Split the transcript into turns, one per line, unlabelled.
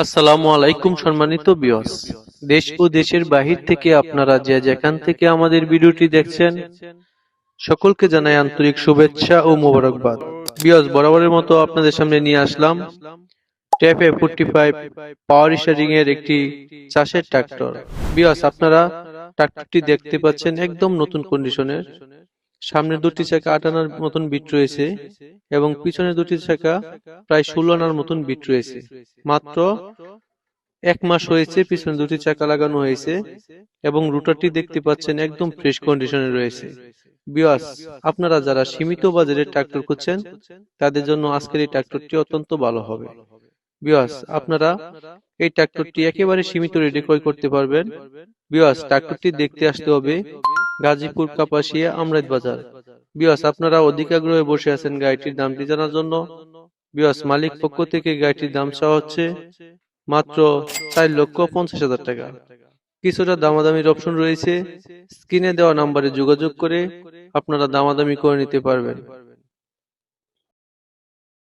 আসসালামু আলাইকুম সম্মানিত ভিউয়ার্স, দেশ ও দেশের বাহির থেকে আপনারা যে যেখান থেকে আমাদের ভিডিওটি দেখছেন সকলকে জানাই আন্তরিক শুভেচ্ছা ও মোবারকবাদ। ভিউয়ার্স, বরাবরের মতো আপনাদের সামনে নিয়ে আসলাম ট্যাপ A45 পাওয়ার স্টিয়ারিং এর একটি চাষের ট্রাক্টর। ভিউয়ার্স, আপনারা ট্রাক্টরটি দেখতে পাচ্ছেন একদম নতুন কন্ডিশনের। সামনের দুটি চাকা ৮ আনার মতন বিট রয়েছে এবং পিছনের দুটি চাকা প্রায় ১৬ আনার মতন বিট রয়েছে। মাত্র ১ মাস হয়েছে পিছনে দুটি চাকা লাগানো হয়েছে এবং রুটারটি দেখতে পাচ্ছেন একদম ফ্রেশ কন্ডিশনে রয়েছে। ভিউয়ার্স, আপনারা যারা সীমিত বাজারের ট্রাক্টর খুঁজছেন তাদের জন্য আজকের এই ট্রাক্টরটি অত্যন্ত ভালো হবে। ভিউয়ার্স, আপনারা এই ট্রাক্টরটি একেবারে সীমিত রেটে ক্রয় করতে পারবেন। ভিউয়ার্স, ট্রাক্টরটি দেখতে আসতে হবে গাজীপুর কাপাসিয়া আমরাইত বাজার। ভিউয়ার্স, আপনারা অধিক আগ্রহে বসে আছেন গাড়িটির দামটি জানার জন্য। ভিউয়ার্স, মালিক পক্ষ থেকে গাড়িটির দাম চাওয়া হচ্ছে মাত্র ৪,৫০,০০০ টাকা। কিছুটা দামাদামির অপশন রয়েছে, স্ক্রিনে দেওয়া নাম্বারে যোগাযোগ করে আপনারা দামাদামি করে নিতে পারবেন।